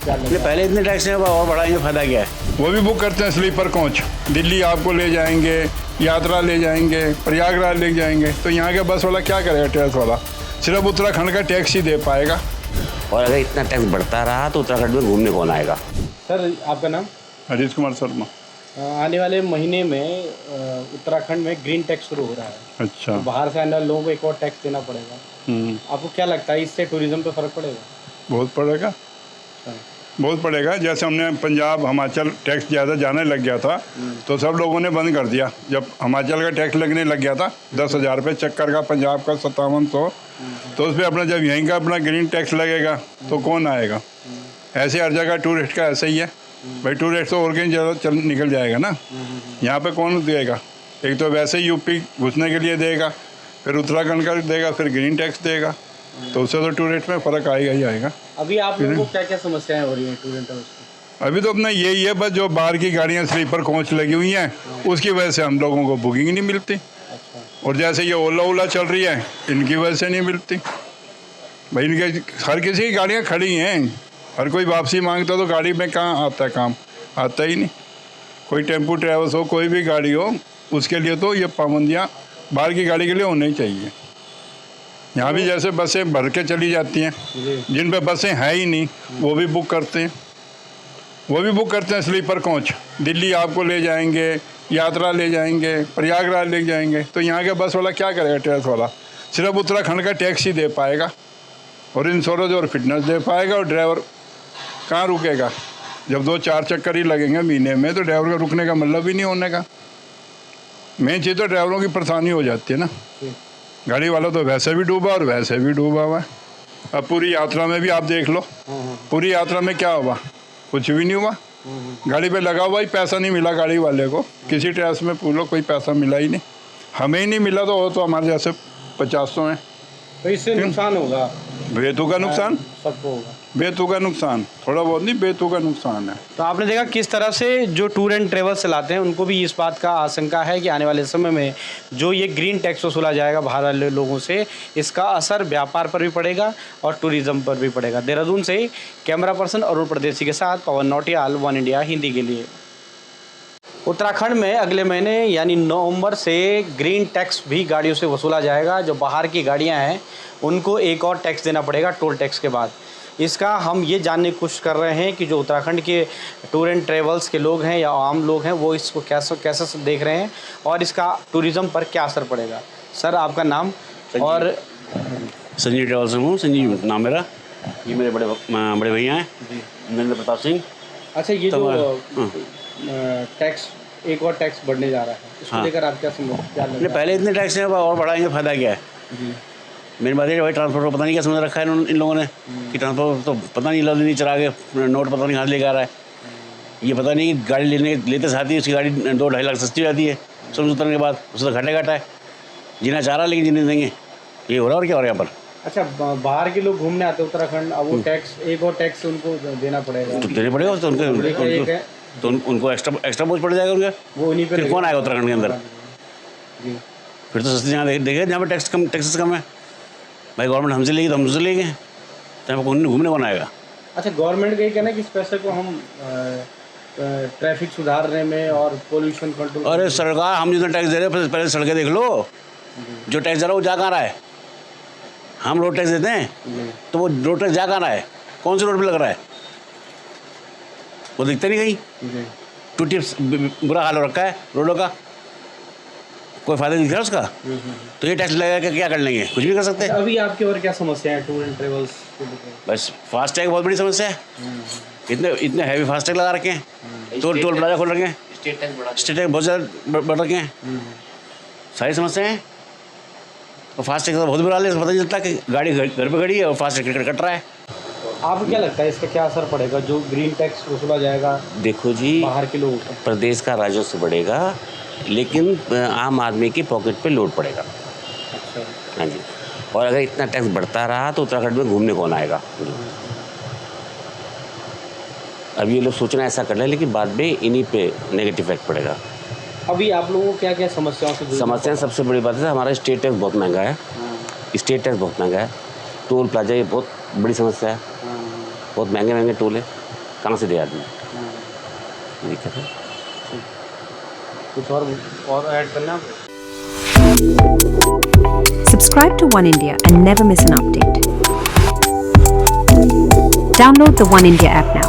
क्या लगता है? पहले इतने टैक्स हैं और बढ़ाएंगे, फायदा क्या है? वो भी बुक करते हैं स्लीपर कोच, दिल्ली आपको ले जाएंगे, यात्रा ले जाएंगे, प्रयागराज ले जाएंगे। तो यहाँ के बस वाला क्या करेगा? टैक्स वाला सिर्फ उत्तराखंड का टैक्स ही दे पाएगा। और अगर इतना टैक्स बढ़ता रहा तो उत्तराखंड में घूमने कौन आएगा? सर आपका नाम? हरीश कुमार शर्मा। आने वाले महीने में उत्तराखंड में ग्रीन टैक्स शुरू हो रहा है। अच्छा। तो बाहर से आने वाले लोगों को एक और टैक्स देना पड़ेगा। आपको क्या लगता है इससे टूरिज्म पे फर्क पड़ेगा? बहुत पड़ेगा, बहुत पड़ेगा। जैसे हमने पंजाब हिमाचल टैक्स ज़्यादा जाने लग गया था तो सब लोगों ने बंद कर दिया। जब हिमाचल का टैक्स लगने लग गया था 10,000 रुपये चक्कर का, पंजाब का 5700, तो उस पर अपना जब यहीं का अपना ग्रीन टैक्स लगेगा तो कौन आएगा? ऐसे हर जगह टूरिस्ट का ऐसे ही है भाई। टूरिस्ट तो और कहीं ज़्यादा निकल जाएगा ना, यहाँ पे कौन देगा? एक तो वैसे ही यूपी घुसने के लिए देगा, फिर उत्तराखंड का देगा, फिर ग्रीन टैक्स देगा, तो उससे तो टूरिस्ट में फ़र्क आएगा ही आएगा। अभी आप लोगों को क्या क्या समस्याएं हो रही हैं टूरिस्ट में? अभी तो अपना यही है बस, जो बाहर की गाड़ियाँ स्लीपर कोच लगी हुई हैं उसकी वजह से हम लोगों को बुकिंग नहीं मिलती। अच्छा। और जैसे ये ओला चल रही है इनकी वजह से नहीं मिलती भाई। इनके हर किसी की गाड़ियाँ खड़ी हैं, हर कोई वापसी मांगता तो गाड़ी में कहाँ आता है काम? आता ही नहीं। कोई टेम्पू ट्रैवल्स हो, कोई भी गाड़ी हो, उसके लिए तो ये पाबंदियाँ बाहर की गाड़ी के लिए होनी चाहिए। यहाँ भी जैसे बसें भर के चली जाती हैं, जिन पे बसें हैं ही नहीं वो भी बुक करते हैं, वो भी बुक करते हैं स्लीपर कोच, दिल्ली आपको ले जाएंगे, यात्रा ले जाएंगे, प्रयागराज ले जाएंगे। तो यहाँ के बस वाला क्या करेगा? टैक्स वाला सिर्फ उत्तराखंड का टैक्स ही दे पाएगा और इंश्योरेंस और फिटनेस दे पाएगा। और ड्राइवर कहाँ रुकेगा? जब 2-4 चक्कर ही लगेंगे महीने में तो ड्राइवर का रुकने का मतलब ही नहीं होने का। मेन चीज़ तो ड्राइवरों की परेशानी हो जाती है ना। गाड़ी वाला तो वैसे भी डूबा और वैसे भी डूबा हुआ है। अब पूरी यात्रा में भी आप देख लो, पूरी यात्रा में क्या हुआ? कुछ भी नहीं हुआ। गाड़ी पे लगा हुआ ही पैसा नहीं मिला गाड़ी वाले को। किसी टैक्स में पूछ लो, कोई पैसा मिला ही नहीं। हमें ही नहीं मिला तो वो तो हमारे जैसे 50 हैं। तो इससे नुकसान होगा, बेतुका नुकसान, सबको होगा। बेतुका नुकसान, थोड़ा बहुत नहीं, बेतुका नुकसान है। तो आपने देखा किस तरह से जो टूर एंड ट्रेवल्स चलाते हैं उनको भी इस बात का आशंका है कि आने वाले समय में जो ये ग्रीन टैक्स वसूला जाएगा बाहर वाले लोगों से, इसका असर व्यापार पर भी पड़ेगा और टूरिज्म पर भी पड़ेगा। देहरादून से कैमरा पर्सन अरुण प्रदेशी के साथ पवन नौटियाल, वन इंडिया हिंदी के लिए। उत्तराखंड में अगले महीने यानी नवंबर से ग्रीन टैक्स भी गाड़ियों से वसूला जाएगा। जो बाहर की गाड़ियां हैं उनको एक और टैक्स देना पड़ेगा टोल टैक्स के बाद। इसका हम ये जानने की कोशिश कर रहे हैं कि जो उत्तराखंड के टूर एंड ट्रेवल्स के लोग हैं या आम लोग हैं वो इसको कैसे देख रहे हैं और इसका टूरिज़्म पर क्या असर पड़ेगा। सर आपका नाम? और संजीव ट्रेवल्स से हूँ, संजीव नाम मेरा। ये मेरे बड़े भैया हैं नरेंद्र प्रताप सिंह। अच्छा, ये जो टैक्स एक और टैक्स बढ़ने जा रहा है, इसको लेकर आप क्या लगता है? पहले इतने टैक्स हैं और बढ़ाएंगे, फायदा क्या है? मेरी बात है भाई, ट्रांसपोर्ट को पता नहीं क्या समझ रखा है इन लोगों ने कि ट्रांसपोर्ट तो पता नहीं नहीं चला के नोट पता नहीं कहाँ लेकर आ रहा है। ये पता नहीं कि गाड़ी लेते साथ ही उसकी गाड़ी 2-2.5 लाख सस्ती हो जाती है समझ उतरने के बाद। उससे तो घाटा है, जीना चाह रहा है लेकिन जीने देंगे। ये हो रहा है और क्या हो रहा है यहाँ पर? अच्छा, बाहर के लोग घूमने आते हैं उत्तराखंड, अब वो टैक्स एक और टैक्स उनको देना पड़ेगा। तो देना पड़ेगा तो उनको एक्स्ट्रा बोझ पड़ जाएगा उनका। वो उन्हीं पर कौन आएगा उत्तराखंड के अंदर? फिर तो सस्ती जगह देखे जहाँ पर टैक्सेस कम है। भाई गवर्नमेंट हमसे लेगी तो हम उससे लेंगे, तो यहाँ पर घूमने कौन आएगा? अच्छा, गवर्नमेंट का ये कहना है कि इस पैसे को हम ट्रैफिक सुधारने में और पोल्यूशन कंट्रोल। अरे सरकार, हम जितना टैक्स दे रहे हैं पहले सड़कें देख लो। जो टैक्स दे रहा है वो जा कहाँ रहा है? हम रोड टैक्स देते हैं तो वो रोड टैक्स जा कहाँ रहा है? कौन से रोड पे लग रहा है? वो दिखते नहीं कहीं। टूटी बुरा हाल हो रखा है रोडों का, कोई फायदा दिख रहा है उसका? तो ये टैक्स लगा के क्या कर लेंगे? कुछ भी कर सकते हैं। अभी आपके और क्या समस्या है टूर एंड ट्रेवल्स? बस फास्टैग बहुत बड़ी समस्या है। इतने हैवी फास्टैग लगा रखे हैं, टोल प्लाजा खोल रखे हैं, स्टेट टैक्स बहुत ज़्यादा बढ़ रखे हैं, सारी समस्याएं हैं। और फास्टैग का बहुत बुरा हाल है, पता नहीं चलता कि गाड़ी घर पे खड़ी है और फास्टैग कट रहा है। आपको क्या लगता है इसका क्या असर पड़ेगा जो ग्रीन टैक्स वसूला जाएगा? देखो जी, बाहर के लोगों का प्रदेश का राजस्व बढ़ेगा लेकिन आम आदमी की पॉकेट पे लोड पड़ेगा। अच्छा। हाँ जी। और अगर इतना टैक्स बढ़ता रहा तो उत्तराखंड में घूमने कौन आएगा? अब ये लोग सोचना ऐसा कर रहे हैं लेकिन बाद में इन्हीं पे नेगेटिव इफेक्ट पड़ेगा। अभी आप लोगों को क्या क्या समस्याओं से? समस्याएं सबसे बड़ी बात है हमारा स्टेट टैक्स बहुत महंगा है। स्टेट टैक्स बहुत महंगा है। टोल प्लाजा ये बहुत बड़ी समस्या है। बहुत महंगे टोल है। कहाँ से दे आदमी, दिक्कत है। कुछ और ऐड करना है? Subscribe to One India and never miss an update. Download the One India app now.